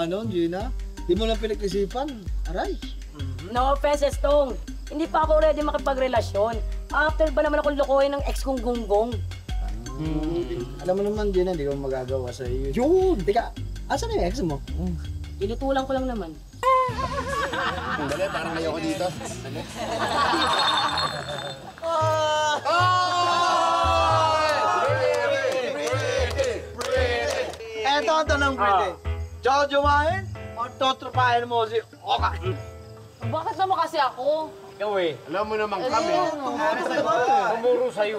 nun, Gina. Di mo lang pinag-isipan. Aray. No offense, Estong. Hindi pa ako ready makipagrelasyon. After ba naman akong lokohin ng ex kong gunggong? Alam mo naman, Gina, hindi ko magagawa sa iyo. Yun! Teka, asan na yung ex mo? Tinutulang ko lang naman. Dali, parang ayoko dito. Dali. Eto ang tanong, Pretty. Jojowain o totropahin mo si Oka? Bakit naman kasi ako? Ikaw eh, alam mo naman kami. Tumuro sa'yo.